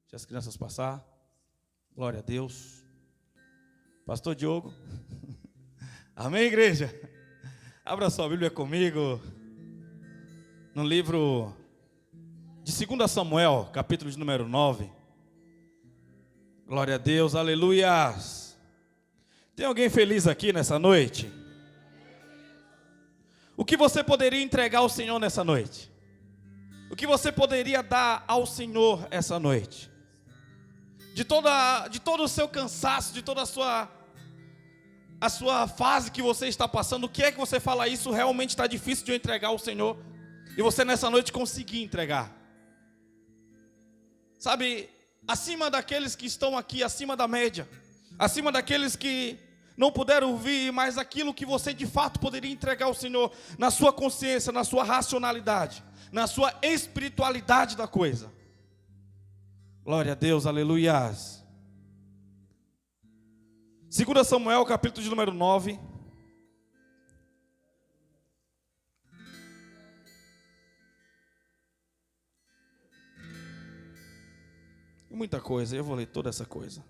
Deixa as crianças passar. Glória a Deus. Pastor Diogo. Amém, igreja? Abra sua Bíblia comigo. No livro de 2 Samuel, capítulo de número 9. Glória a Deus, aleluias. Tem alguém feliz aqui nessa noite? O que você poderia entregar ao Senhor nessa noite? O que você poderia dar ao Senhor essa noite? De todo o seu cansaço, de toda a sua fase que você está passando, o que é que você fala? Isso realmente está difícil de eu entregar ao Senhor, e você nessa noite conseguir entregar. Sabe, acima daqueles que estão aqui, acima da média, acima daqueles que não puderam ouvir, mas aquilo que você de fato poderia entregar ao Senhor, na sua consciência, na sua racionalidade, na sua espiritualidade da coisa. Glória a Deus, aleluias. 2 Samuel, capítulo de número 9. Muita coisa, eu vou ler toda essa coisa.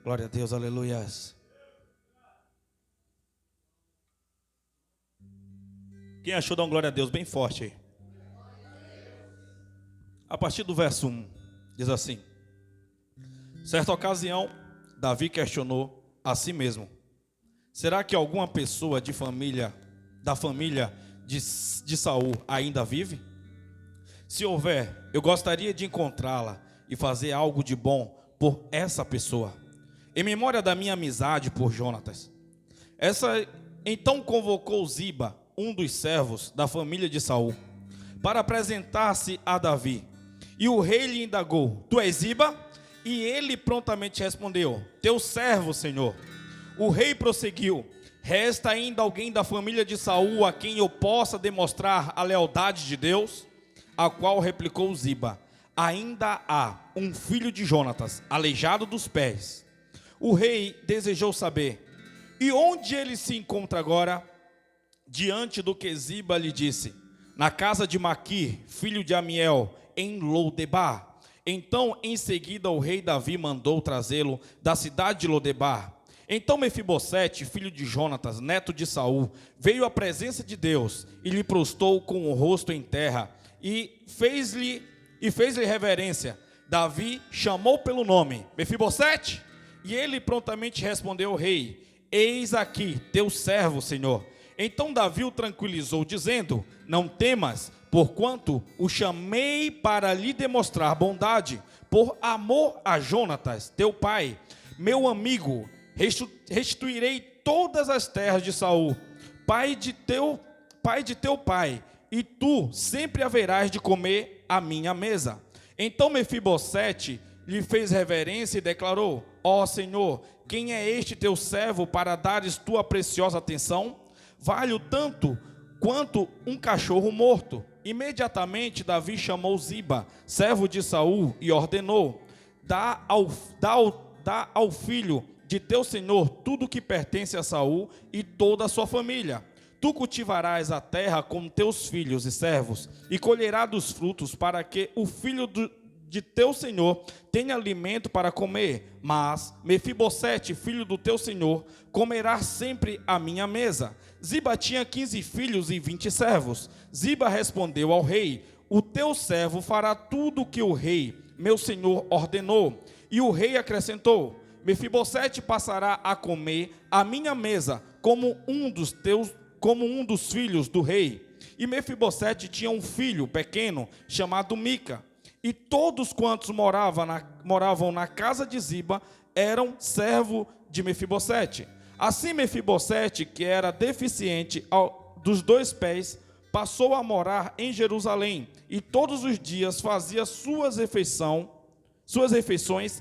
Glória a Deus, aleluias. Quem achou, dá um glória a Deus bem forte aí. A partir do verso 1, diz assim: certa ocasião, Davi questionou a si mesmo: será que alguma pessoa da família de Saul ainda vive? Se houver, eu gostaria de encontrá-la e fazer algo de bom por essa pessoa, em memória da minha amizade por Jonatas. Então convocou Ziba, um dos servos da família de Saul, para apresentar-se a Davi. E o rei lhe indagou: tu és Ziba? E ele prontamente respondeu: teu servo, Senhor. O rei prosseguiu: resta ainda alguém da família de Saul a quem eu possa demonstrar a lealdade de Deus? A qual replicou Ziba: ainda há um filho de Jonatas, aleijado dos pés. O rei desejou saber: e onde ele se encontra agora? Diante do que Ziba lhe disse: na casa de Maquir, filho de Amiel, em Lodebar. Então, em seguida, o rei Davi mandou trazê-lo da cidade de Lodebar. Então Mefibosete, filho de Jonatas, neto de Saul, veio à presença de Deus e lhe prostou com o rosto em terra e fez-lhe reverência. Davi chamou pelo nome: Mefibosete? E ele prontamente respondeu ao rei: eis aqui teu servo, Senhor. Então Davi o tranquilizou, dizendo: não temas, porquanto o chamei para lhe demonstrar bondade, por amor a Jonatas, teu pai, meu amigo. Restituirei todas as terras de Saul, pai de teu pai, e tu sempre haverás de comer à minha mesa. Então Mefibosete lhe fez reverência e declarou: ó Senhor, quem é este teu servo para dares tua preciosa atenção? Vale-o tanto quanto um cachorro morto. Imediatamente Davi chamou Ziba, servo de Saul, e ordenou: dá ao filho de teu senhor tudo que pertence a Saul e toda a sua família. Tu cultivarás a terra com teus filhos e servos, e colherás dos frutos, para que o filho de teu senhor tenha alimento para comer. Mas Mefibosete, filho do teu senhor, comerá sempre à minha mesa. Ziba tinha 15 filhos e 20 servos. Ziba respondeu ao rei: o teu servo fará tudo o que o rei, meu senhor, ordenou. E o rei acrescentou: Mefibosete passará a comer à minha mesa como um dos filhos do rei. E Mefibosete tinha um filho pequeno chamado Mica. E todos quantos moravam na casa de Ziba eram servo de Mefibosete. Assim Mefibosete, que era deficiente dos 2 pés, passou a morar em Jerusalém, e todos os dias fazia suas refeições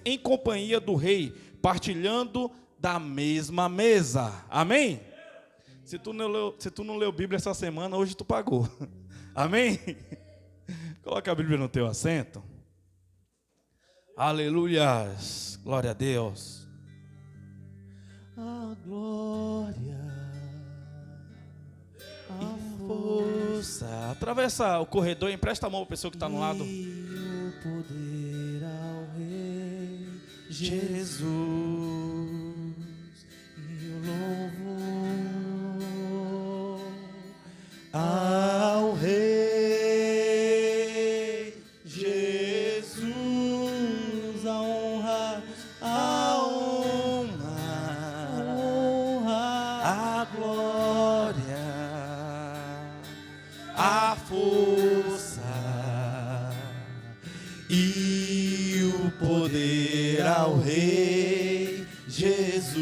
em companhia do rei, partilhando da mesma mesa. Amém? Se tu não leu Bíblia essa semana, hoje tu pagou. Amém? Coloca a Bíblia no teu assento. Aleluias. Glória a Deus. A glória, a força. Atravessa o corredor e empresta a mão para a pessoa que está no lado. E o poder ao rei. Jesus, e o louvor ao Rei Jesus, a honra, a glória, a força e o poder ao Rei Jesus,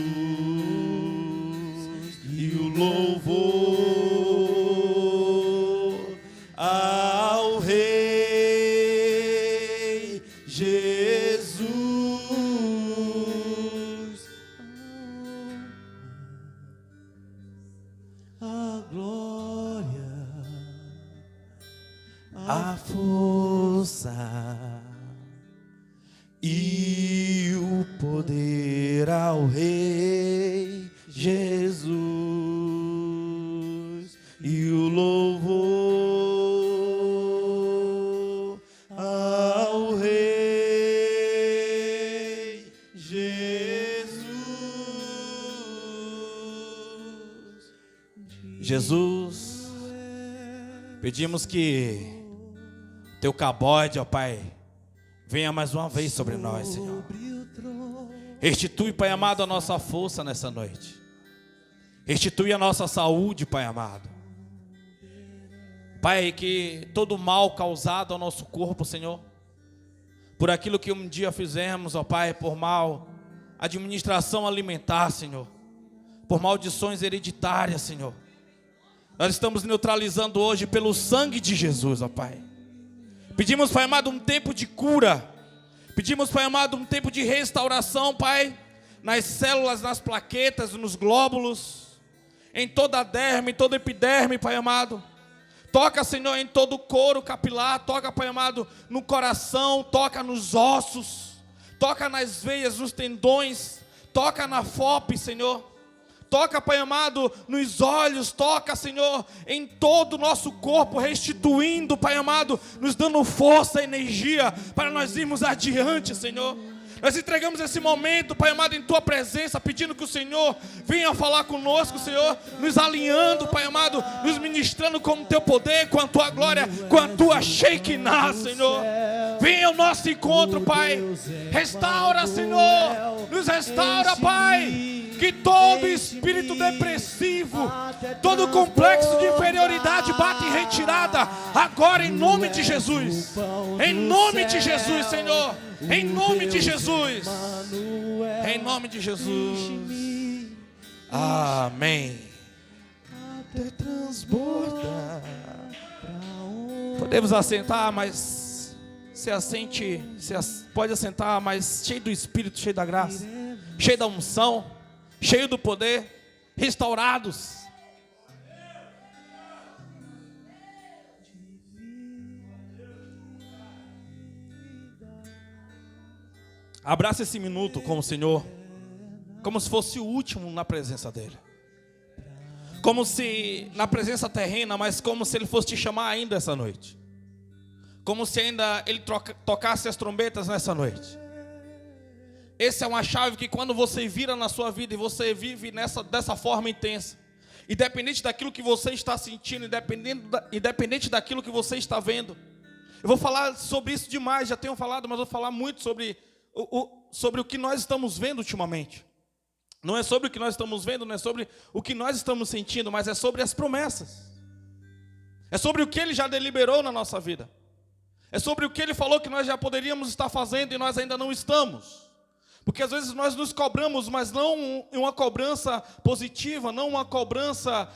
e o louvor ao Rei Jesus, a glória, a força e o poder ao Rei Jesus, e o louvor ao Rei Jesus. Jesus, pedimos que teu cabode, ó Pai, venha mais uma vez sobre nós, Senhor. Restitui, Pai amado, a nossa força nessa noite. Restitui a nossa saúde, Pai amado. Pai, que todo mal causado ao nosso corpo, Senhor, por aquilo que um dia fizemos, ó Pai, por mal administração alimentar, Senhor, por maldições hereditárias, Senhor, nós estamos neutralizando hoje pelo sangue de Jesus, ó Pai. Pedimos, Pai amado, um tempo de cura. Pedimos, Pai amado, um tempo de restauração, Pai, nas células, nas plaquetas, nos glóbulos, em toda a derme, em toda a epiderme, Pai amado. Toca, Senhor, em todo o couro capilar. Toca, Pai amado, no coração. Toca nos ossos. Toca nas veias, nos tendões. Toca na FOP, Senhor. Toca, Pai amado, nos olhos. Toca, Senhor, em todo o nosso corpo, restituindo, Pai amado, nos dando força, energia para nós irmos adiante, Senhor. Nós entregamos esse momento, Pai amado, em Tua presença, pedindo que o Senhor venha falar conosco, Senhor, nos alinhando, Pai amado, nos ministrando com o Teu poder, com a Tua glória, com a Tua Shekinah, Senhor. Venha ao nosso encontro, Pai. Restaura, Senhor. Nos restaura, Pai. Que todo espírito depressivo, todo complexo de inferioridade bata em retirada agora em nome de Jesus. Em nome de Jesus, Senhor. Em nome de Jesus. Em nome de Jesus. Amém. Podemos assentar, mas se assente, pode assentar, mas cheio do Espírito, cheio da graça, cheio da unção, cheio do poder, restaurados. Abraça esse minuto com o Senhor, como se fosse o último na presença dEle. Como se na presença terrena, mas como se Ele fosse te chamar ainda essa noite. Como se ainda Ele tocasse as trombetas nessa noite. Essa é uma chave que quando você vira na sua vida e você vive dessa forma intensa, independente daquilo que você está sentindo, independente daquilo que você está vendo. Eu vou falar sobre isso demais, já tenho falado, mas vou falar muito sobre o que nós estamos vendo ultimamente. Não é sobre o que nós estamos vendo, não é sobre o que nós estamos sentindo, mas é sobre as promessas. É sobre o que Ele já deliberou na nossa vida. É sobre o que Ele falou que nós já poderíamos estar fazendo e nós ainda não estamos. Porque às vezes nós nos cobramos, mas não uma cobrança positiva, não uma cobrança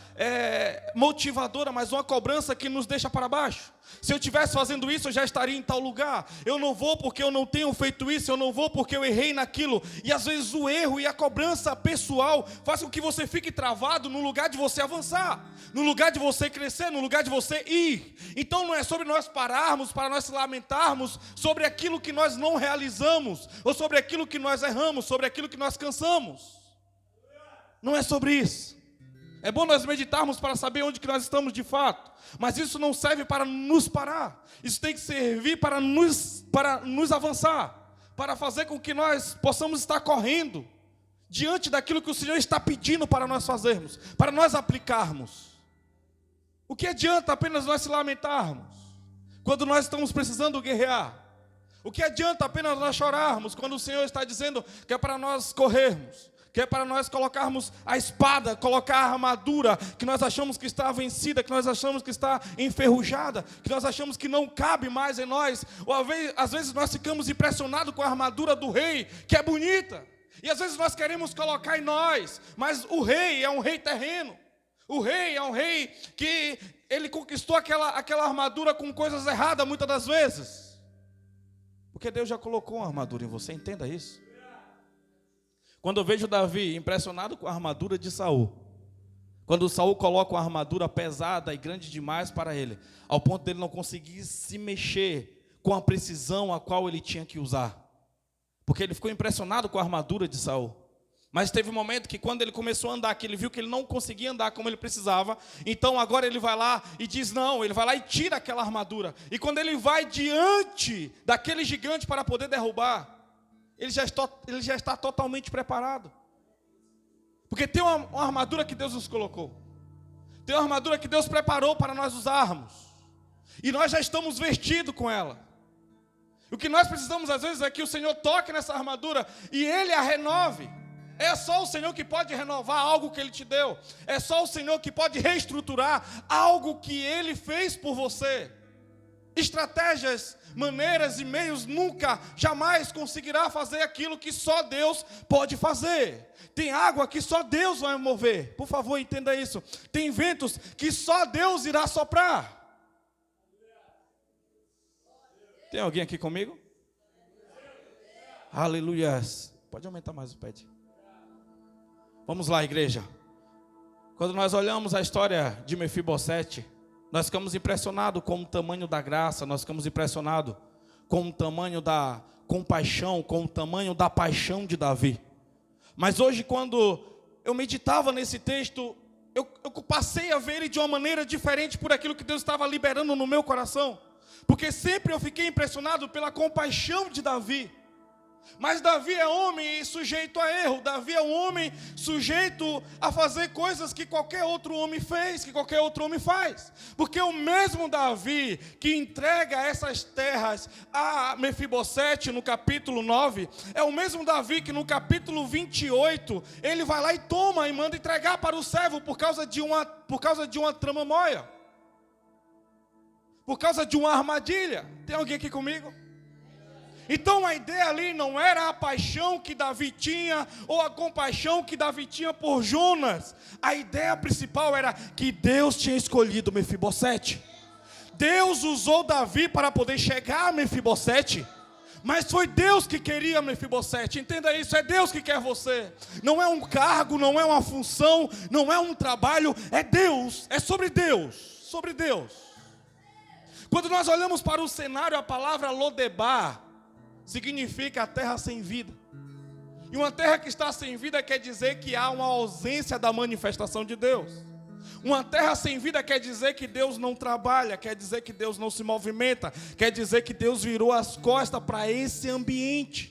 motivadora, mas uma cobrança que nos deixa para baixo. Se eu estivesse fazendo isso, eu já estaria em tal lugar. Eu não vou porque eu não tenho feito isso, eu não vou porque eu errei naquilo. E às vezes o erro e a cobrança pessoal faz com que você fique travado no lugar de você avançar, no lugar de você crescer, no lugar de você ir. Então não é sobre nós pararmos, para nós lamentarmos sobre aquilo que nós não realizamos, ou sobre aquilo que nós erramos, sobre aquilo que nós cansamos. Não é sobre isso. É bom nós meditarmos para saber onde que nós estamos de fato, mas isso não serve para nos parar. Isso tem que servir para nos avançar, para fazer com que nós possamos estar correndo diante daquilo que o Senhor está pedindo para nós fazermos, para nós aplicarmos. O que adianta apenas nós se lamentarmos quando nós estamos precisando guerrear? O que adianta apenas nós chorarmos quando o Senhor está dizendo que é para nós corrermos, que é para nós colocarmos a espada, colocar a armadura que nós achamos que está vencida, que nós achamos que está enferrujada, que nós achamos que não cabe mais em nós? Ou às vezes nós ficamos impressionados com a armadura do rei, que é bonita, e às vezes nós queremos colocar em nós, mas o rei é um rei terreno. O rei é um rei que ele conquistou aquela armadura com coisas erradas muitas das vezes. Porque Deus já colocou uma armadura em você, entenda isso. Quando eu vejo Davi impressionado com a armadura de Saul, quando Saul coloca uma armadura pesada e grande demais para ele, ao ponto dele não conseguir se mexer com a precisão a qual ele tinha que usar, porque ele ficou impressionado com a armadura de Saul. Mas teve um momento que quando ele começou a andar, que ele viu que ele não conseguia andar como ele precisava, então agora ele vai lá e diz não, ele vai lá e tira aquela armadura. E quando ele vai diante daquele gigante para poder derrubar, ele já está totalmente preparado. Porque tem uma armadura que Deus nos colocou. Tem uma armadura que Deus preparou para nós usarmos. E nós já estamos vestidos com ela. O que nós precisamos às vezes é que o Senhor toque nessa armadura e Ele a renove. É só o Senhor que pode renovar algo que Ele te deu. É só o Senhor que pode reestruturar algo que Ele fez por você. Estratégias, maneiras e meios nunca, jamais conseguirá fazer aquilo que só Deus pode fazer. Tem água que só Deus vai mover. Por favor, entenda isso. Tem ventos que só Deus irá soprar. Tem alguém aqui comigo? Aleluias. Pode aumentar mais o pad. Vamos lá, igreja. Quando nós olhamos a história de Mefibosete, nós ficamos impressionados com o tamanho da graça, nós ficamos impressionados com o tamanho da compaixão, com o tamanho da paixão de Davi. Mas hoje, quando eu meditava nesse texto, eu passei a ver ele de uma maneira diferente por aquilo que Deus estava liberando no meu coração. Porque sempre eu fiquei impressionado pela compaixão de Davi. Mas Davi é homem e sujeito a erro. Davi é um homem sujeito a fazer coisas que qualquer outro homem fez, que qualquer outro homem faz. Porque o mesmo Davi que entrega essas terras a Mefibosete no capítulo 9, é o mesmo Davi que no capítulo 28, ele vai lá e toma e manda entregar para o servo por causa de uma tramóia. Por causa de uma armadilha. Tem alguém aqui comigo? Então a ideia ali não era a paixão que Davi tinha ou a compaixão que Davi tinha por Jonas. A ideia principal era que Deus tinha escolhido Mefibosete. Deus usou Davi para poder chegar a Mefibosete. Mas foi Deus que queria Mefibosete. Entenda isso, é Deus que quer você. Não é um cargo, não é uma função, não é um trabalho, é Deus, é sobre Deus, sobre Deus. Quando nós olhamos para o cenário, a palavra Lodebar significa a terra sem vida. E uma terra que está sem vida quer dizer que há uma ausência da manifestação de Deus. Uma terra sem vida quer dizer que Deus não trabalha, quer dizer que Deus não se movimenta, quer dizer que Deus virou as costas para esse ambiente.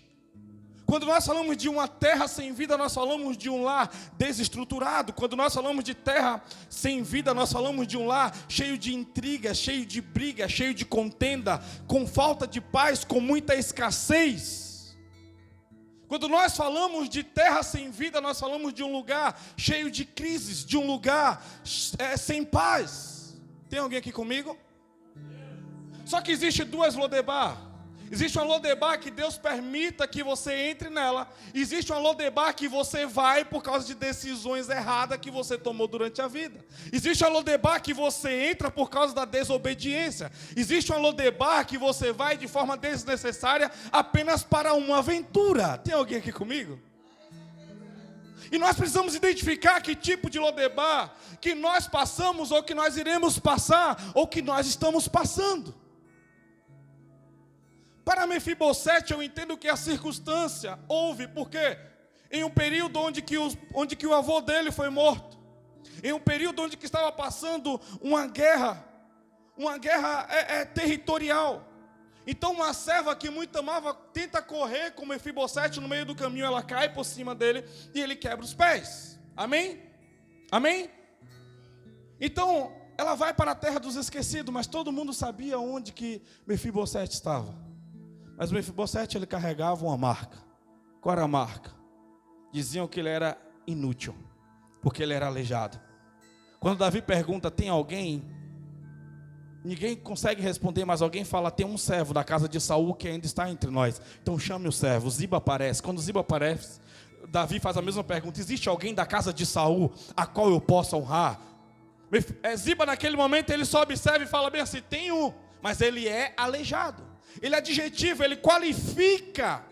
Quando nós falamos de uma terra sem vida, nós falamos de um lar desestruturado. Quando nós falamos de terra sem vida, nós falamos de um lar cheio de intriga, cheio de briga, cheio de contenda, com falta de paz, com muita escassez. Quando nós falamos de terra sem vida, nós falamos de um lugar cheio de crises, de um lugar sem paz. Tem alguém aqui comigo? Só que existe duas Lodebar. Existe uma Lodebar que Deus permita que você entre nela. Existe uma Lodebar que você vai por causa de decisões erradas que você tomou durante a vida. Existe uma Lodebar que você entra por causa da desobediência. Existe uma Lodebar que você vai de forma desnecessária apenas para uma aventura. Tem alguém aqui comigo? E nós precisamos identificar que tipo de Lodebar que nós passamos, ou que nós iremos passar, ou que nós estamos passando. Para Mefibosete, eu entendo que a circunstância houve, porque em um período onde que o avô dele foi morto, em um período onde que estava passando uma guerra territorial, Então uma serva que muito amava tenta correr com Mefibosete no meio do caminho, ela cai por cima dele e ele quebra os pés. Amém? Amém? Então ela vai para a terra dos esquecidos, mas todo mundo sabia onde que Mefibosete estava. Mas Mefibosete, ele carregava uma marca. Qual era a marca? Diziam que ele era inútil, porque ele era aleijado. Quando Davi pergunta, tem alguém? Ninguém consegue responder, mas alguém fala, tem um servo da casa de Saul que ainda está entre nós. Então chame o servo. Ziba aparece. Quando Ziba aparece, Davi faz a mesma pergunta: existe alguém da casa de Saul a qual eu possa honrar? Ziba naquele momento ele só observa e fala bem assim, tem um, mas ele é aleijado. Ele é adjetivo, ele qualifica.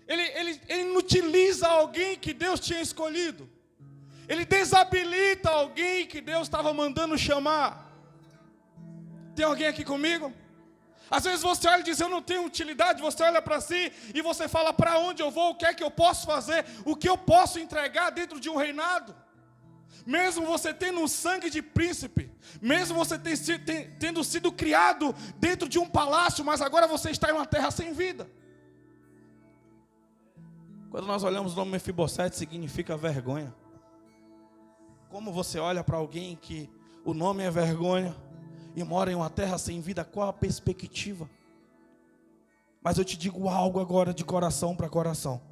Ele inutiliza alguém que Deus tinha escolhido. Ele desabilita alguém que Deus estava mandando chamar. Tem alguém aqui comigo? Às vezes você olha e diz, eu não tenho utilidade. Você olha para si e você fala, para onde eu vou? O que é que eu posso fazer? O que eu posso entregar dentro de um reinado? Mesmo você tendo um sangue de príncipe, mesmo você tendo sido criado dentro de um palácio, mas agora você está em uma terra sem vida. Quando nós olhamos o nome Mefibosete, significa vergonha. Como você olha para alguém que o nome é vergonha e mora em uma terra sem vida, qual a perspectiva? Mas eu te digo algo agora de coração para coração.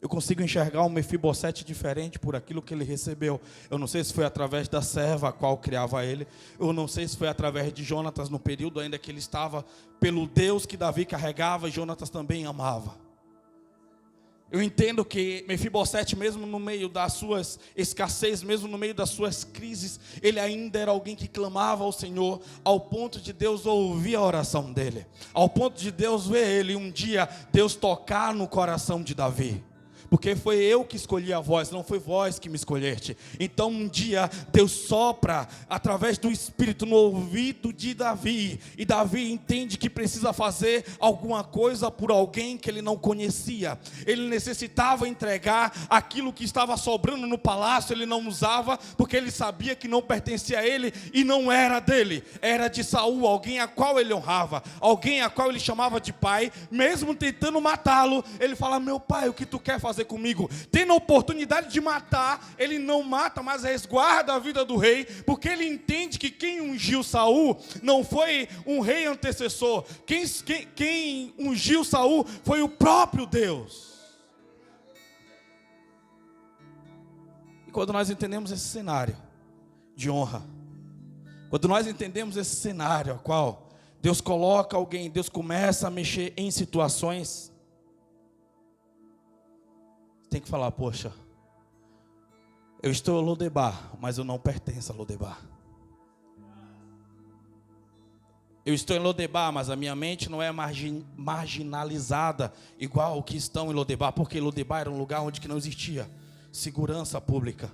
Eu consigo enxergar um Mefibosete diferente por aquilo que ele recebeu. Eu não sei se foi através da serva a qual criava ele. Eu não sei se foi através de Jonatas no período ainda que ele estava pelo Deus que Davi carregava e Jonatas também amava. Eu entendo que Mefibosete, mesmo no meio das suas escassez, mesmo no meio das suas crises, ele ainda era alguém que clamava ao Senhor, ao ponto de Deus ouvir a oração dele, ao ponto de Deus ver ele um dia, Deus tocar no coração de Davi. Porque foi eu que escolhi a voz, não foi vós que me escolheste. Então um dia Deus sopra através do Espírito no ouvido de Davi. E Davi entende que precisa fazer alguma coisa por alguém que ele não conhecia. Ele necessitava entregar aquilo que estava sobrando no palácio, ele não usava, porque ele sabia que não pertencia a ele e não era dele. Era de Saul, alguém a qual ele honrava, alguém a qual ele chamava de pai. Mesmo tentando matá-lo, ele fala, meu pai, o que tu quer fazer comigo? Tendo a oportunidade de matar, ele não mata, mas resguarda a vida do rei, porque ele entende que quem ungiu Saul não foi um rei antecessor. Quem ungiu Saul foi o próprio Deus. E quando nós entendemos esse cenário de honra, quando nós entendemos esse cenário a qual Deus coloca alguém, Deus começa a mexer em situações, tem que falar, poxa, eu estou em Lodebar, mas eu não pertenço a Lodebar. Eu estou em Lodebar, mas a minha mente não é marginalizada igual o que estão em Lodebar, porque Lodebar era um lugar onde que não existia segurança pública.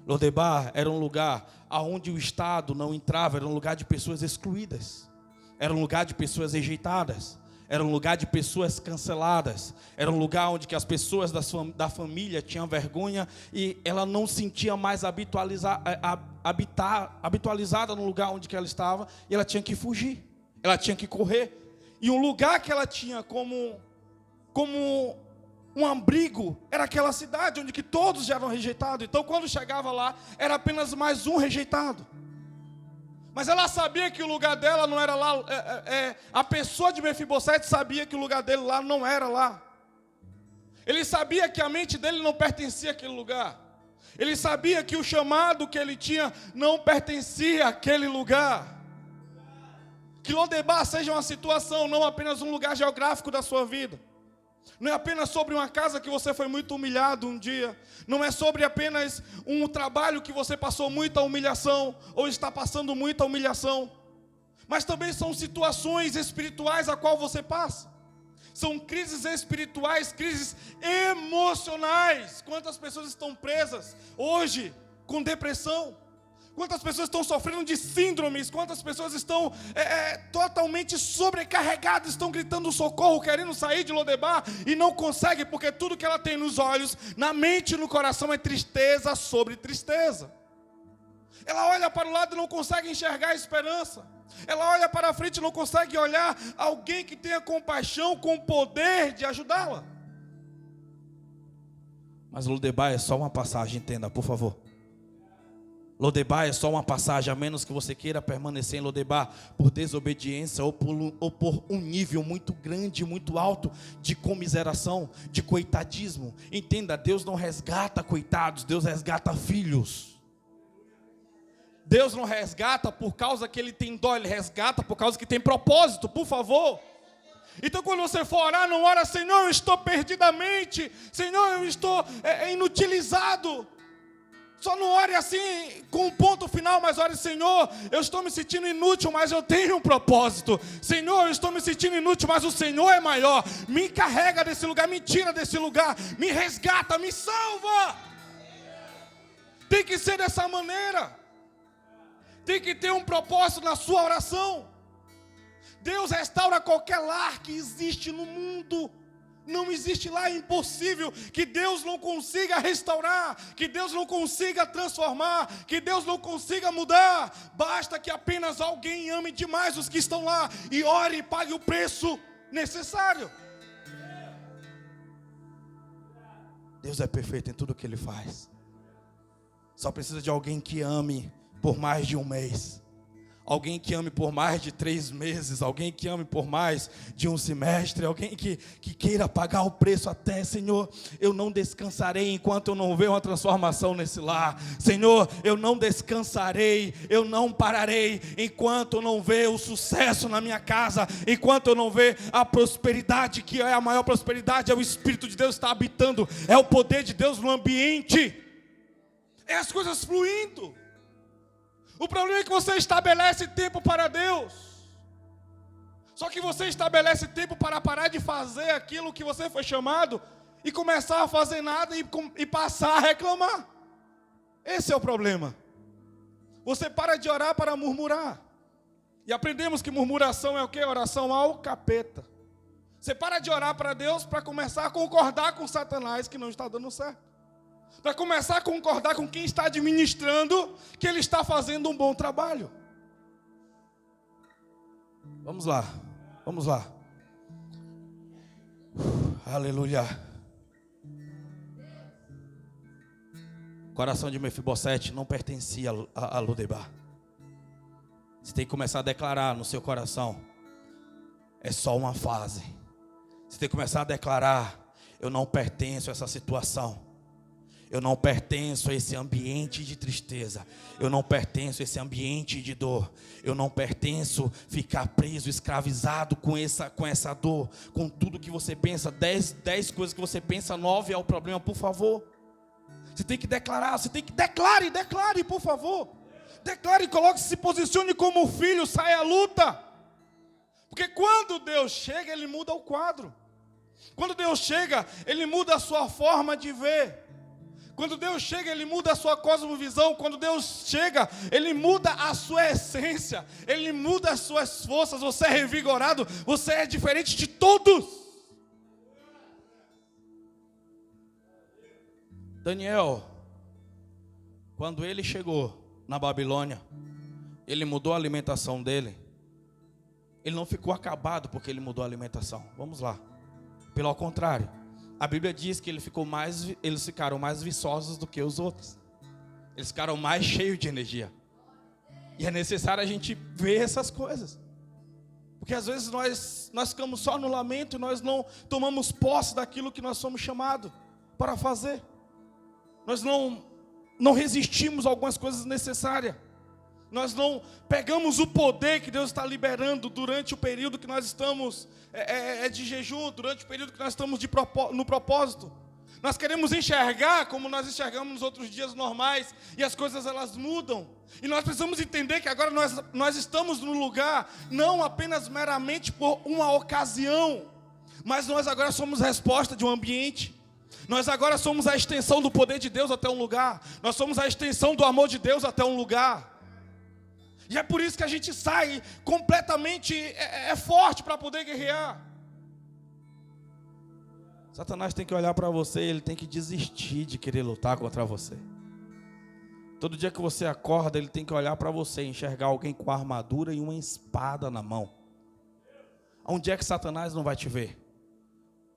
Lodebar era um lugar onde o Estado não entrava, era um lugar de pessoas excluídas, era um lugar de pessoas rejeitadas. Era um lugar de pessoas canceladas. Era um lugar onde que as pessoas da família tinham vergonha e ela não se sentia mais habitualizada no lugar onde que ela estava. E ela tinha que fugir. Ela tinha que correr. E um lugar que ela tinha como um abrigo era aquela cidade onde que todos já eram rejeitados. Então quando chegava lá, era apenas mais um rejeitado. Mas ela sabia que o lugar dela não era lá. A pessoa de Mefibosete sabia que o lugar dele lá não era lá. Ele sabia que a mente dele não pertencia àquele lugar. Ele sabia que o chamado que ele tinha não pertencia àquele lugar. Que Lodebar seja uma situação, não apenas um lugar geográfico da sua vida. Não é apenas sobre uma casa que você foi muito humilhado um dia. Não é sobre apenas um trabalho que você passou muita humilhação ou está passando muita humilhação. Mas também são situações espirituais a qual você passa. São crises espirituais, crises emocionais. Quantas pessoas estão presas hoje com depressão? Quantas pessoas estão sofrendo de síndromes? Quantas pessoas estão totalmente sobrecarregadas, estão gritando socorro, querendo sair de Lodebar e não conseguem, porque tudo que ela tem nos olhos, na mente e no coração é tristeza sobre tristeza. Ela olha para o lado e não consegue enxergar a esperança. Ela olha para frente e não consegue olhar alguém que tenha compaixão com o poder de ajudá-la. Mas Lodebar é só uma passagem, entenda, por favor. Lodebar é só uma passagem, a menos que você queira permanecer em Lodebar por desobediência ou por um nível muito grande, muito alto de comiseração, de coitadismo. Entenda, Deus não resgata coitados, Deus resgata filhos. Deus não resgata por causa que Ele tem dó, Ele resgata por causa que tem propósito, por favor. Então quando você for orar, não ora, Senhor, eu estou perdidamente, Senhor, eu estou inutilizado. Só não ore assim com um ponto final, mas ore, Senhor, eu estou me sentindo inútil, mas eu tenho um propósito. Senhor, eu estou me sentindo inútil, mas o Senhor é maior. Me carrega desse lugar, me tira desse lugar, me resgata, me salva. Tem que ser dessa maneira. Tem que ter um propósito na sua oração. Deus restaura qualquer lar que existe no mundo. Não existe lá, é impossível que Deus não consiga restaurar, que Deus não consiga transformar, que Deus não consiga mudar. Basta que apenas alguém ame demais os que estão lá e ore e pague o preço necessário. Deus é perfeito em tudo que Ele faz. Só precisa de alguém que ame por mais de um mês. Alguém que ame por mais de 3 meses, alguém que ame por mais de um semestre, alguém que queira pagar o preço até, Senhor, eu não descansarei enquanto eu não ver uma transformação nesse lar. Senhor, eu não descansarei, eu não pararei enquanto eu não ver o sucesso na minha casa, enquanto eu não ver a prosperidade, que é a maior prosperidade, é o Espírito de Deus que está habitando, é o poder de Deus no ambiente, é as coisas fluindo. O problema é que você estabelece tempo para Deus. Só que você estabelece tempo para parar de fazer aquilo que você foi chamado e começar a fazer nada e passar a reclamar. Esse é o problema. Você para de orar para murmurar. E aprendemos que murmuração é o quê? Oração ao capeta. Você para de orar para Deus para começar a concordar com Satanás que não está dando certo. Para começar a concordar com quem está administrando que ele está fazendo um bom trabalho. Vamos lá, vamos lá. Aleluia. O coração de Mefibosete não pertencia a Lodebar. Você tem que começar a declarar no seu coração: é só uma fase. Você tem que começar a declarar: eu não pertenço a essa situação. Eu não pertenço a esse ambiente de tristeza. Eu não pertenço a esse ambiente de dor. Eu não pertenço a ficar preso, escravizado com essa dor. Com tudo que você pensa. 10 coisas que você pensa, 9 é o problema, por favor. Você tem que declarar, declare, por favor. Declare, coloque, se posicione como filho, saia à luta. Porque quando Deus chega, Ele muda o quadro. Quando Deus chega, Ele muda a sua forma de ver. Quando Deus chega, Ele muda a sua cosmovisão. Quando Deus chega, Ele muda a sua essência. Ele muda as suas forças. Você é revigorado. Você é diferente de todos. Daniel, quando ele chegou na Babilônia, ele mudou a alimentação dele. Ele não ficou acabado porque ele mudou a alimentação. Vamos lá. Pelo contrário. A Bíblia diz que eles ficaram mais viçosos do que os outros. Eles ficaram mais cheios de energia. E é necessário a gente ver essas coisas. Porque às vezes nós ficamos só no lamento e nós não tomamos posse daquilo que nós somos chamados para fazer. Nós não resistimos a algumas coisas necessárias. Nós não pegamos o poder que Deus está liberando durante o período que nós estamos de jejum, durante o período que nós estamos no propósito. Nós queremos enxergar como nós enxergamos nos outros dias normais e as coisas elas mudam. E nós precisamos entender que agora nós estamos no lugar não apenas meramente por uma ocasião, mas nós agora somos resposta de um ambiente. Nós agora somos a extensão do poder de Deus até um lugar. Nós somos a extensão do amor de Deus até um lugar. E é por isso que a gente sai completamente forte para poder guerrear. Satanás tem que olhar para você e ele tem que desistir de querer lutar contra você. Todo dia que você acorda, ele tem que olhar para você e enxergar alguém com armadura e uma espada na mão. Onde é que Satanás não vai te ver?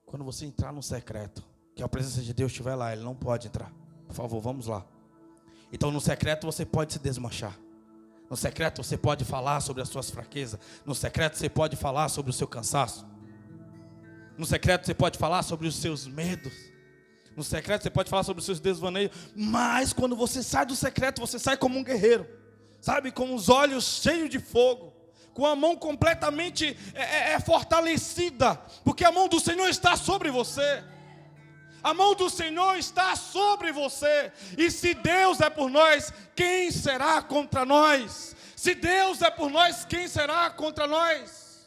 Quando você entrar no secreto, que a presença de Deus estiver lá, ele não pode entrar. Por favor, vamos lá. Então no secreto você pode se desmanchar. No secreto você pode falar sobre as suas fraquezas. No secreto você pode falar sobre o seu cansaço. No secreto você pode falar sobre os seus medos. No secreto você pode falar sobre os seus desvaneios. Mas quando você sai do secreto, você sai como um guerreiro. Sabe, com os olhos cheios de fogo. Com a mão completamente fortalecida. Porque a mão do Senhor está sobre você. A mão do Senhor está sobre você. E se Deus é por nós, quem será contra nós? Se Deus é por nós, quem será contra nós?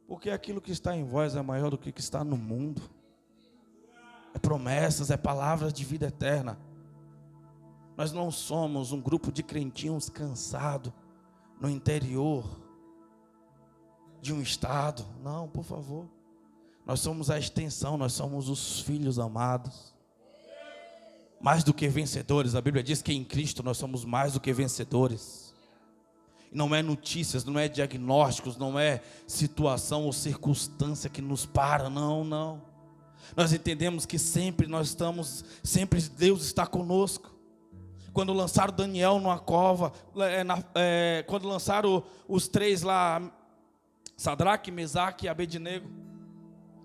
Porque aquilo que está em vós é maior do que está no mundo. É promessas, é palavras de vida eterna. Nós não somos um grupo de crentinhos cansados no interior de um estado. Não, por favor. Nós somos a extensão, nós somos os filhos amados. Mais do que vencedores, a Bíblia diz que em Cristo nós somos mais do que vencedores. E não é notícias, não é diagnósticos, não é situação ou circunstância que nos para, não. Nós entendemos que sempre nós estamos, sempre Deus está conosco. Quando lançaram Daniel numa cova, quando lançaram os três lá, Sadraque, Mesaque e Abednego,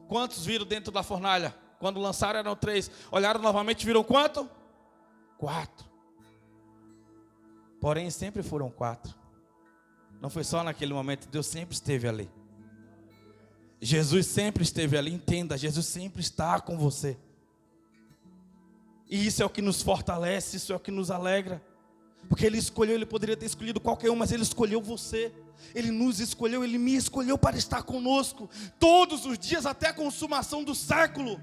quantos viram dentro da fornalha? Quando lançaram eram 3. Olharam novamente, viram quanto? 4. Porém sempre foram 4. Não foi só naquele momento, Deus sempre esteve ali. Jesus sempre esteve ali, entenda, Jesus sempre está com você. E isso é o que nos fortalece, isso é o que nos alegra. Porque Ele escolheu, Ele poderia ter escolhido qualquer um, mas Ele escolheu você. Ele nos escolheu, Ele me escolheu para estar conosco todos os dias até a consumação do século.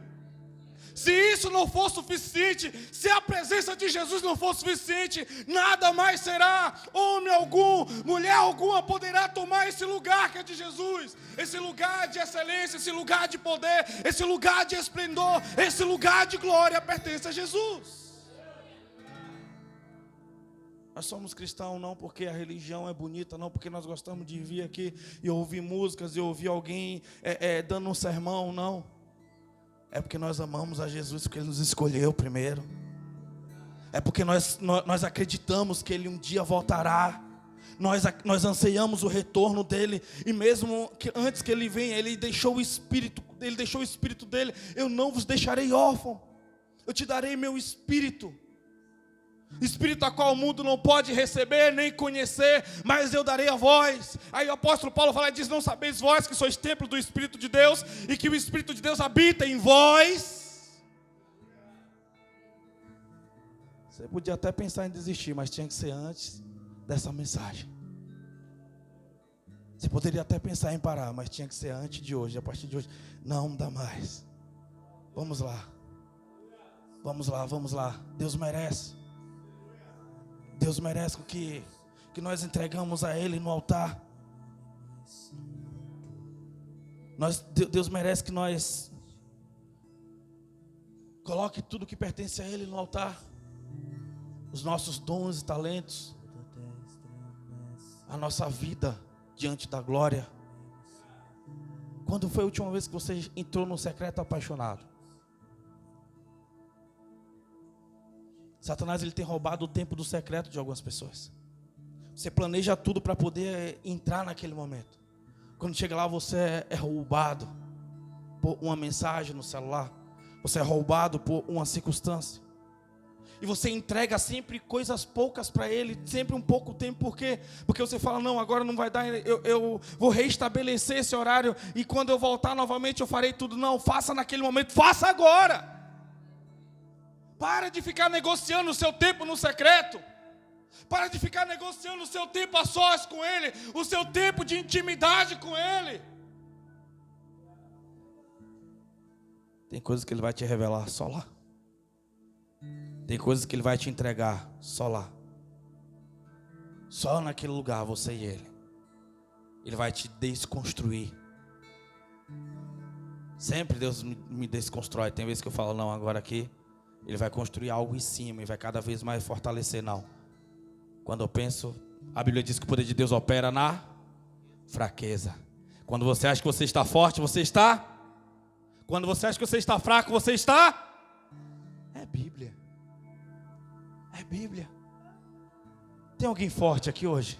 Se isso não for suficiente, se a presença de Jesus não for suficiente, nada mais será. Homem algum, mulher alguma poderá tomar esse lugar que é de Jesus. Esse lugar de excelência, esse lugar de poder, esse lugar de esplendor, esse lugar de glória pertence a Jesus. Nós somos cristãos não porque a religião é bonita, não porque nós gostamos de vir aqui e ouvir músicas e ouvir alguém dando um sermão, não. É porque nós amamos a Jesus, porque Ele nos escolheu primeiro. É porque nós acreditamos que Ele um dia voltará. Nós anseiamos o retorno dEle. E mesmo que antes que Ele venha, Ele deixou o Espírito dEle. Eu não vos deixarei órfão. Eu te darei meu Espírito. Espírito a qual o mundo não pode receber nem conhecer, mas eu darei a vós. Aí o apóstolo Paulo fala e diz: não sabeis vós que sois templo do Espírito de Deus e que o Espírito de Deus habita em vós. Você podia até pensar em desistir, mas tinha que ser antes dessa mensagem. Você poderia até pensar em parar, mas tinha que ser antes de hoje. A partir de hoje, não dá mais. Vamos lá. Deus merece. Deus merece o que nós entregamos a Ele no altar. Deus merece que nós coloque tudo que pertence a Ele no altar. Os nossos dons e talentos. A nossa vida diante da glória. Quando foi a última vez que você entrou no secreto apaixonado? Satanás ele tem roubado o tempo do secreto de algumas pessoas. Você planeja tudo para poder entrar naquele momento. Quando chega lá, você é roubado por uma mensagem no celular. Você é roubado por uma circunstância. E você entrega sempre coisas poucas para Ele, sempre um pouco tempo. Por quê? Porque você fala: não, agora não vai dar, eu vou reestabelecer esse horário. E quando eu voltar novamente eu farei tudo. Não, faça naquele momento, faça agora. Para de ficar negociando o seu tempo no secreto. Para de ficar negociando o seu tempo a sós com Ele. O seu tempo de intimidade com Ele. Tem coisas que Ele vai te revelar só lá. Tem coisas que Ele vai te entregar só lá. Só naquele lugar, você e Ele. Ele vai te desconstruir. Sempre Deus me desconstrói. Tem vezes que eu falo: não, agora aqui Ele vai construir algo em cima e vai cada vez mais fortalecer, não. Quando eu penso, a Bíblia diz que o poder de Deus opera na fraqueza. Quando você acha que você está forte, você está. Quando você acha que você está fraco, você está. É Bíblia. É Bíblia. Tem alguém forte aqui hoje?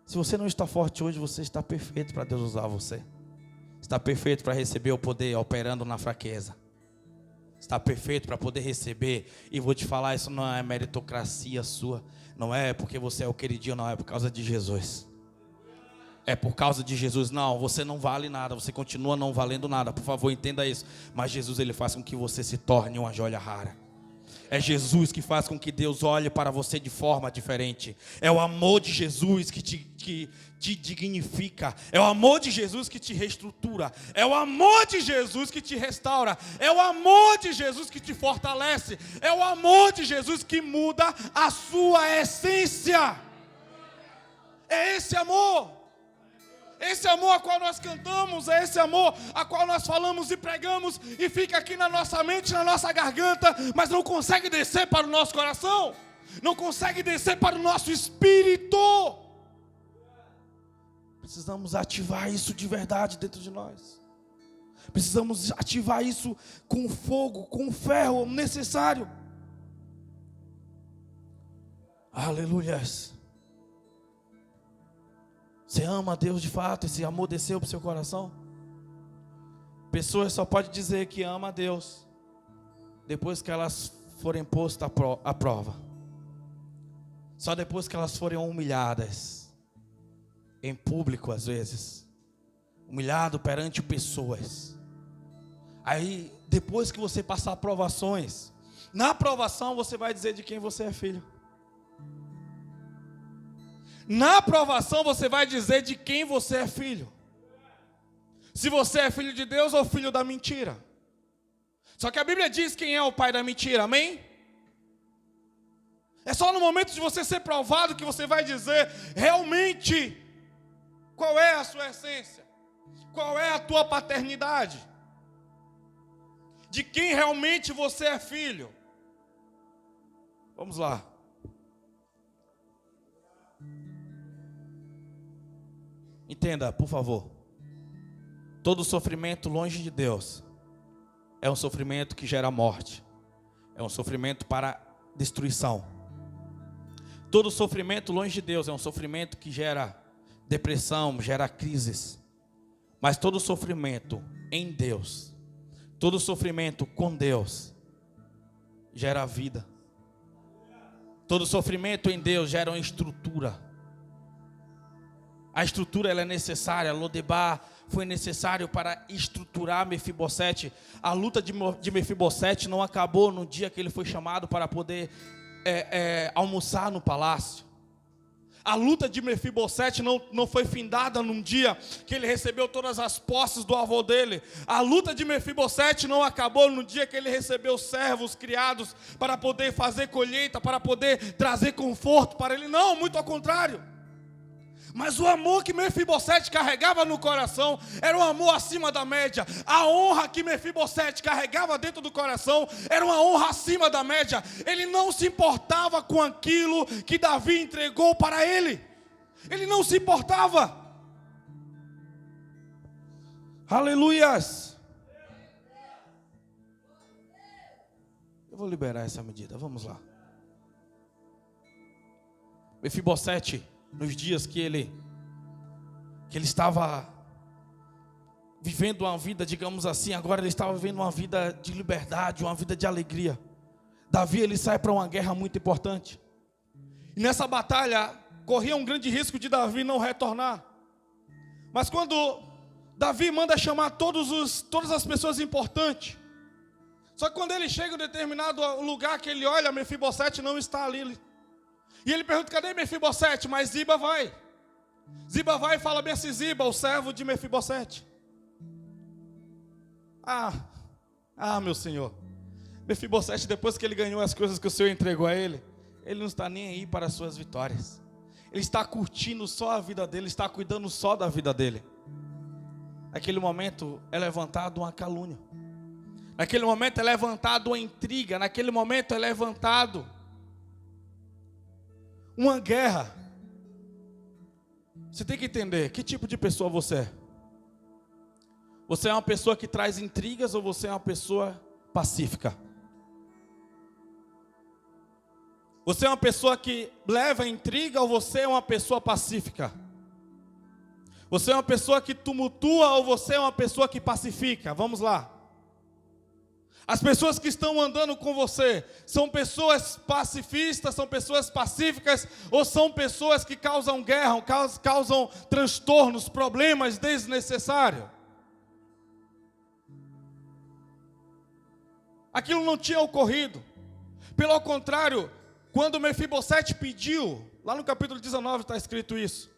Se você não está forte hoje, você está perfeito para Deus usar você. Está perfeito para receber o poder operando na fraqueza. Está perfeito para poder receber. E vou te falar, isso não é meritocracia sua. Não é porque você é o queridinho, não. É por causa de Jesus. É por causa de Jesus. Não, você não vale nada. Você continua não valendo nada. Por favor, entenda isso. Mas Jesus, ele faz com que você se torne uma joia rara. É Jesus que faz com que Deus olhe para você de forma diferente. É o amor de Jesus que te dignifica. É o amor de Jesus que te reestrutura. É o amor de Jesus que te restaura. É o amor de Jesus que te fortalece. É o amor de Jesus que muda a sua essência. É esse amor. Esse amor a qual nós cantamos, é esse amor a qual nós falamos e pregamos e fica aqui na nossa mente, na nossa garganta, mas não consegue descer para o nosso coração, não consegue descer para o nosso espírito. Precisamos ativar isso de verdade dentro de nós. Precisamos ativar isso com fogo, com ferro necessário. Aleluias. Você ama a Deus de fato? Esse amor desceu para o seu coração? Pessoas só podem dizer que ama a Deus depois que elas forem postas à prova. Só depois que elas forem humilhadas. Em público às vezes. Humilhado perante pessoas. Aí depois que você passar provações, na aprovação você vai dizer de quem você é filho. Na aprovação você vai dizer de quem você é filho. Se você é filho de Deus ou filho da mentira. Só que a Bíblia diz quem é o pai da mentira, amém? É só no momento de você ser provado que você vai dizer realmente qual é a sua essência. Qual é a tua paternidade. De quem realmente você é filho. Vamos lá. Entenda, por favor. Todo sofrimento longe de Deus é um sofrimento que gera morte. É um sofrimento para destruição. Todo sofrimento longe de Deus é um sofrimento que gera depressão, gera crises. Mas todo sofrimento em Deus, todo sofrimento com Deus, gera vida. Todo sofrimento em Deus gera uma estrutura. A estrutura ela é necessária. Lodebar foi necessário para estruturar Mefibosete. A luta de Mefibosete não acabou no dia que ele foi chamado para poder almoçar no palácio. A luta de Mefibosete não foi findada num dia que ele recebeu todas as posses do avô dele. A luta de Mefibosete não acabou no dia que ele recebeu servos criados para poder fazer colheita, para poder trazer conforto para ele. Não, muito ao contrário. Mas o amor que Mefibosete carregava no coração era um amor acima da média. A honra que Mefibosete carregava dentro do coração era uma honra acima da média. Ele não se importava com aquilo que Davi entregou para ele. Ele não se importava. Aleluias. Eu vou liberar essa medida, vamos lá. Mefibosete, nos dias que ele estava vivendo uma vida, digamos assim, agora ele estava vivendo uma vida de liberdade, uma vida de alegria. Davi, ele sai para uma guerra muito importante. E nessa batalha, corria um grande risco de Davi não retornar. Mas quando Davi manda chamar todas as pessoas importantes, só que quando ele chega em determinado lugar que ele olha, Mefibosete não está ali. E ele pergunta, cadê Mefibosete? Mas Ziba vai. Ziba vai e fala bem assim, Ziba, o servo de Mefibosete. Meu senhor. Mefibosete, depois que ele ganhou as coisas que o senhor entregou a ele não está nem aí para as suas vitórias. Ele está curtindo só a vida dele, está cuidando só da vida dele. Naquele momento é levantado uma calúnia. Naquele momento é levantado uma intriga, naquele momento é levantado uma guerra. Você tem que entender que tipo de pessoa você é. Você é uma pessoa que traz intrigas ou você é uma pessoa pacífica? Você é uma pessoa que leva intriga ou você é uma pessoa pacífica? Você é uma pessoa que tumultua ou você é uma pessoa que pacifica? Vamos lá. As pessoas que estão andando com você são pessoas pacifistas, são pessoas pacíficas ou são pessoas que causam guerra, causam transtornos, problemas desnecessários? Aquilo não tinha ocorrido. Pelo contrário, quando Mefibosete pediu, lá no capítulo 19 está escrito isso,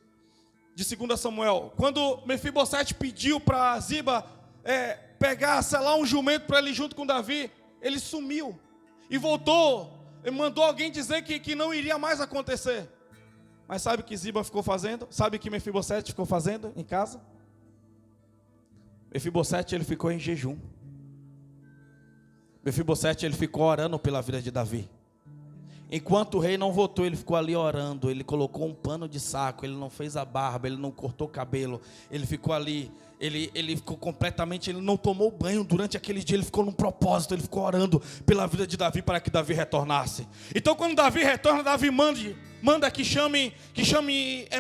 de 2 Samuel, quando Mefibosete pediu para Ziba pegar, selar um jumento para ele junto com Davi, ele sumiu e voltou, e mandou alguém dizer que não iria mais acontecer. Mas sabe o que Ziba ficou fazendo? Sabe o que Mefibosete ficou fazendo em casa? Mefibosete, ele ficou em jejum. Mefibosete, ele ficou orando pela vida de Davi. Enquanto o rei não voltou, ele ficou ali orando. Ele colocou um pano de saco, ele não fez a barba, ele não cortou o cabelo. Ele ficou ali, ele ficou completamente, ele não tomou banho durante aquele dia. Ele ficou num propósito, ele ficou orando pela vida de Davi para que Davi retornasse. Então quando Davi retorna, Davi manda que chame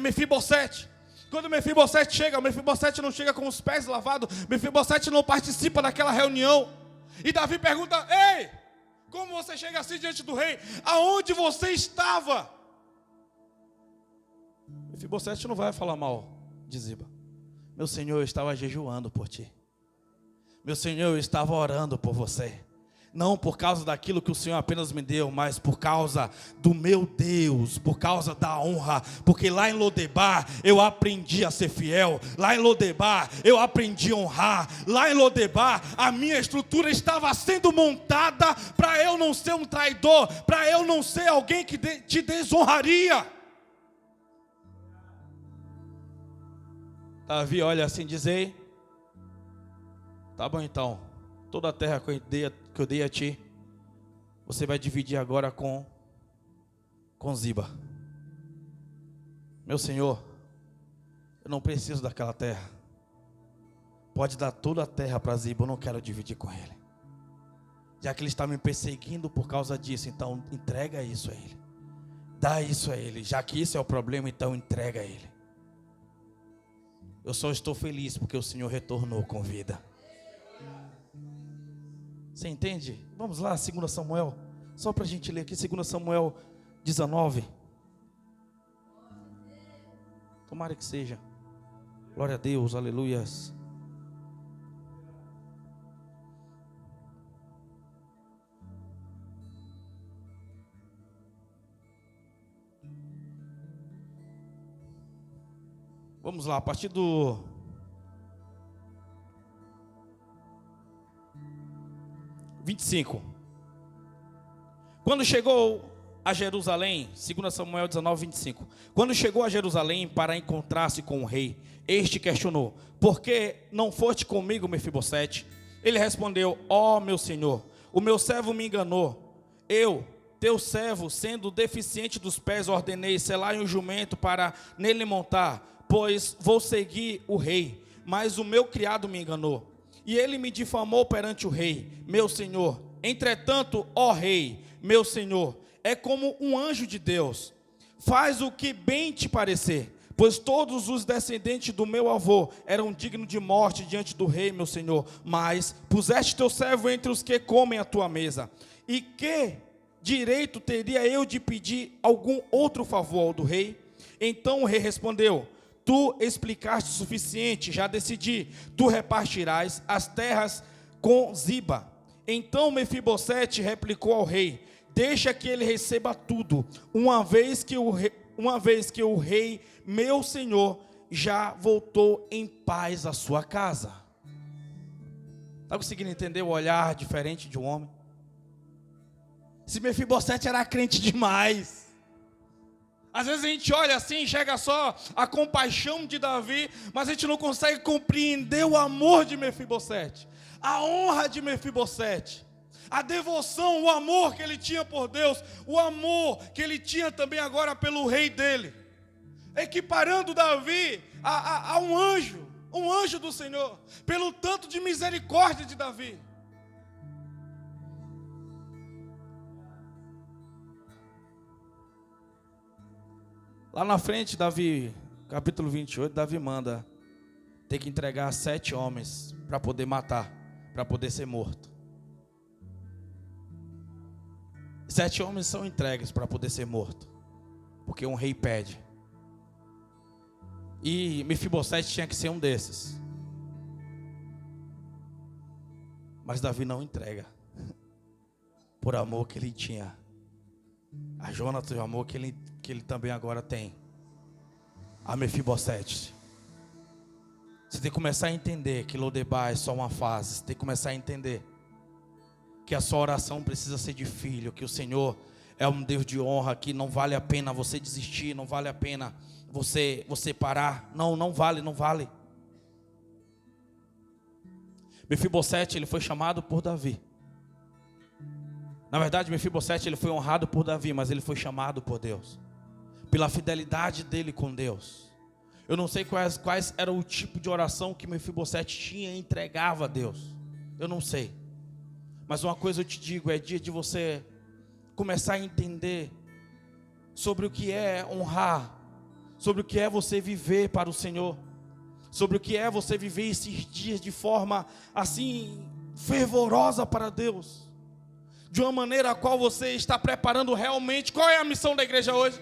Mefibosete. Quando Mefibosete chega, Mefibosete não chega com os pés lavados. Mefibosete não participa daquela reunião. E Davi pergunta: ei, como você chega assim diante do rei? Aonde você estava? Mefibosete não vai falar mal de Ziba. Meu senhor, eu estava jejuando por ti. Meu senhor, eu estava orando por você. Não por causa daquilo que o Senhor apenas me deu, mas por causa do meu Deus, por causa da honra. Porque lá em Lodebar eu aprendi a ser fiel. Lá em Lodebar eu aprendi a honrar. Lá em Lodebar a minha estrutura estava sendo montada para eu não ser um traidor, para eu não ser alguém que te desonraria. Davi olha assim e diz: ei, tá bom então, toda a terra que eu dei a ti, você vai dividir agora com Ziba. Meu senhor, eu não preciso daquela terra. Pode dar toda a terra para Ziba, eu não quero dividir com ele. Já que ele está me perseguindo por causa disso, então entrega isso a ele. Dá isso a ele. Já que isso é o problema, então entrega a ele. Eu só estou feliz porque o Senhor retornou com vida. Você entende? Vamos lá, 2 Samuel. Só para a gente ler aqui, 2 Samuel 19. Tomara que seja. Glória a Deus, aleluias. Vamos lá, a partir do 25. Quando chegou a Jerusalém, 2 Samuel 19, 25. Quando chegou a Jerusalém para encontrar-se com o rei, este questionou: por que não foste comigo, Mefibosete? Ele respondeu: ó meu senhor, o meu servo me enganou. Eu, teu servo, sendo deficiente dos pés, ordenei selar um jumento para nele montar, pois vou seguir o rei. Mas o meu criado me enganou, e ele me difamou perante o rei, meu senhor. Entretanto, ó rei, meu senhor, é como um anjo de Deus. Faz o que bem te parecer, pois todos os descendentes do meu avô eram dignos de morte diante do rei, meu senhor. Mas puseste teu servo entre os que comem a tua mesa. E que direito teria eu de pedir algum outro favor ao do rei? Então o rei respondeu: tu explicaste o suficiente, já decidi. Tu repartirás as terras com Ziba. Então Mefibosete replicou ao rei: deixa que ele receba tudo, uma vez que o rei, meu senhor, já voltou em paz à sua casa. Está conseguindo entender o olhar diferente de um homem? Se Mefibosete era crente demais. Às vezes a gente olha assim, enxerga só a compaixão de Davi, mas a gente não consegue compreender o amor de Mefibosete. a honra de Mefibosete, a devoção, o amor que ele tinha por Deus, o amor que ele tinha também agora pelo rei dele, equiparando Davi a um anjo do Senhor, pelo tanto de misericórdia de Davi. Lá na frente, Davi, capítulo 28, Davi manda ter que entregar 7 homens para poder matar, para poder ser morto. 7 homens são entregues para poder ser morto, porque um rei pede. E Mefibosete tinha que ser um desses. Mas Davi não entrega, por amor que ele tinha a Jonatas, o amor que ele também agora tem a Mefibosete. Você tem que começar a entender que Lodebar é só uma fase. Você tem que começar a entender que a sua oração precisa ser de filho, que o Senhor é um Deus de honra, que não vale a pena você desistir, não vale a pena você parar. Não vale. Mefibosete, ele foi chamado por Davi. Na verdade, Mefibosete, ele foi honrado por Davi, mas ele foi chamado por Deus, pela fidelidade dele com Deus. Eu não sei quais era o tipo de oração que Mefibosete tinha e entregava a Deus. Eu não sei. Mas uma coisa eu te digo, é dia de você começar a entender sobre o que é honrar, sobre o que é você viver para o Senhor, sobre o que é você viver esses dias de forma assim fervorosa para Deus, de uma maneira a qual você está preparando realmente. Qual é a missão da igreja hoje?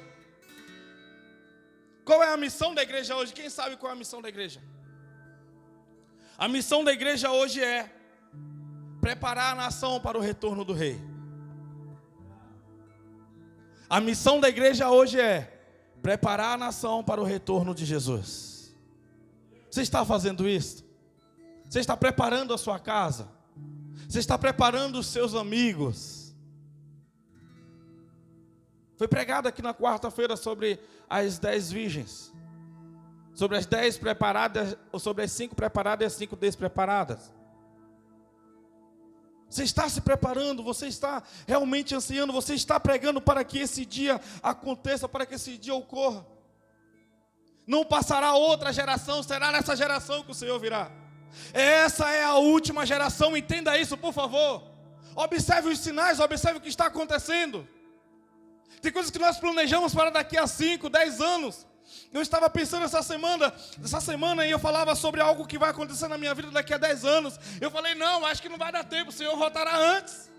Qual é a missão da igreja hoje? Quem sabe qual é a missão da igreja? A missão da igreja hoje é preparar a nação para o retorno do rei. A missão da igreja hoje é preparar a nação para o retorno de Jesus. Você está fazendo isso? Você está preparando a sua casa? Você está preparando os seus amigos? Foi pregado aqui na quarta-feira sobre as 10 virgens, sobre as 10 preparadas, ou sobre as 5 preparadas e as 5 despreparadas. Você está se preparando, você está realmente ansiando, você está pregando para que esse dia aconteça, para que esse dia ocorra. Não passará outra geração, será nessa geração que o Senhor virá. Essa é a última geração, entenda isso, por favor. Observe os sinais, observe o que está acontecendo. Tem coisas que nós planejamos para daqui a 5, 10 anos. Eu estava pensando essa semana, e eu falava sobre algo que vai acontecer na minha vida daqui a 10 anos. Eu falei, não, acho que não vai dar tempo, o Senhor voltará antes.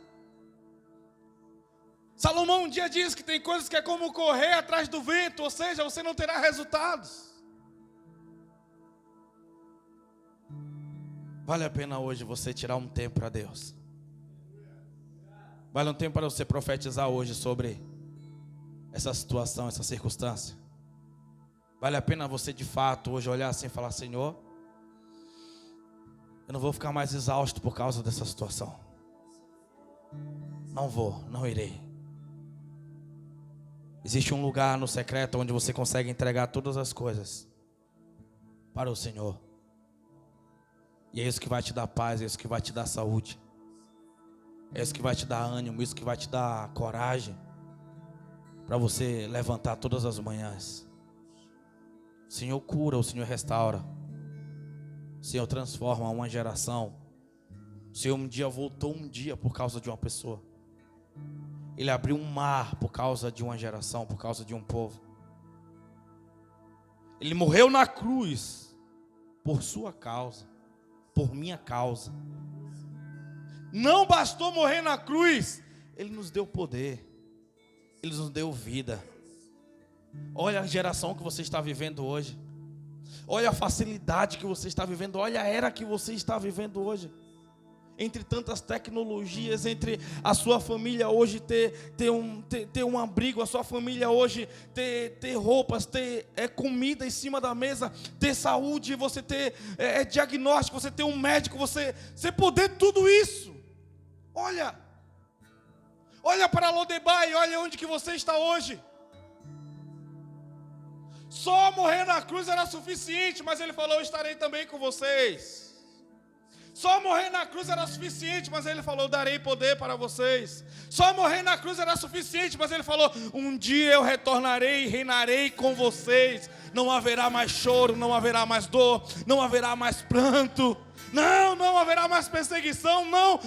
Salomão um dia diz que tem coisas que é como correr atrás do vento, ou seja, você não terá resultados. Vale a pena hoje você tirar um tempo para Deus. Vale um tempo para você profetizar hoje sobre essa situação, essa circunstância. Vale a pena você de fato hoje olhar assim e falar, Senhor, eu não vou ficar mais exausto por causa dessa situação. Não irei. Existe um lugar no secreto onde você consegue entregar todas as coisas para o Senhor. E é isso que vai te dar paz, é isso que vai te dar saúde. É isso que vai te dar ânimo, isso que vai te dar coragem para você levantar todas as manhãs. O Senhor cura, o Senhor restaura. O Senhor transforma uma geração. O Senhor um dia voltou por causa de uma pessoa. Ele abriu um mar por causa de uma geração, por causa de um povo. Ele morreu na cruz por sua causa, por minha causa. Não bastou morrer na cruz, Ele nos deu poder, Ele nos deu vida. Olha a geração que você está vivendo hoje. Olha a facilidade que você está vivendo. Olha a era que você está vivendo hoje. Entre tantas tecnologias, entre a sua família hoje ter um abrigo, a sua família hoje ter roupas, ter comida em cima da mesa, ter saúde, você ter diagnóstico, você ter um médico, você poder tudo isso. Olha para Lodebar e olha onde que você está hoje. Só morrer na cruz era suficiente, mas Ele falou, eu estarei também com vocês. Só morrer na cruz era suficiente, mas ele falou, darei poder para vocês. Só morrer na cruz era suficiente, mas ele falou, um dia eu retornarei e reinarei com vocês. Não haverá mais choro, não haverá mais dor, não haverá mais pranto. Não haverá mais perseguição, não.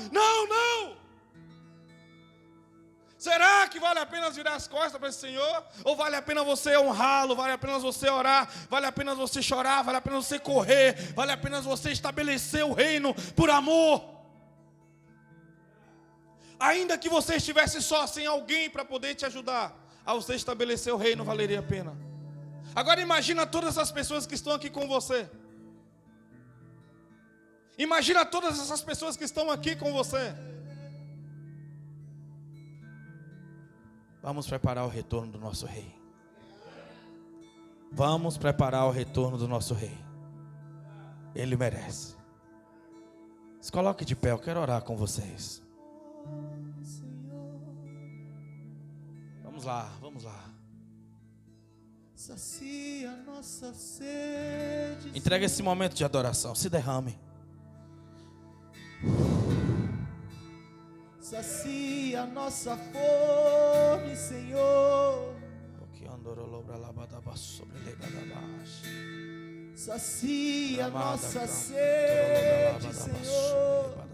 Será que vale a pena virar as costas para esse Senhor? Ou vale a pena você honrá-lo? Vale a pena você orar? Vale a pena você chorar? Vale a pena você correr? Vale a pena você estabelecer o reino por amor? Ainda que você estivesse só, sem alguém para poder te ajudar a você estabelecer o reino, valeria a pena. Agora imagina todas as pessoas que estão aqui com você. Imagina todas essas pessoas que estão aqui com você. Vamos preparar o retorno do nosso rei. Vamos preparar o retorno do nosso rei. Ele merece. Se coloque de pé, eu quero orar com vocês. Vamos lá. Sacia nossa sede. Entrega esse momento de adoração, se derrame. Sacia nossa fome, Senhor. Sacia nossa sede, Senhor.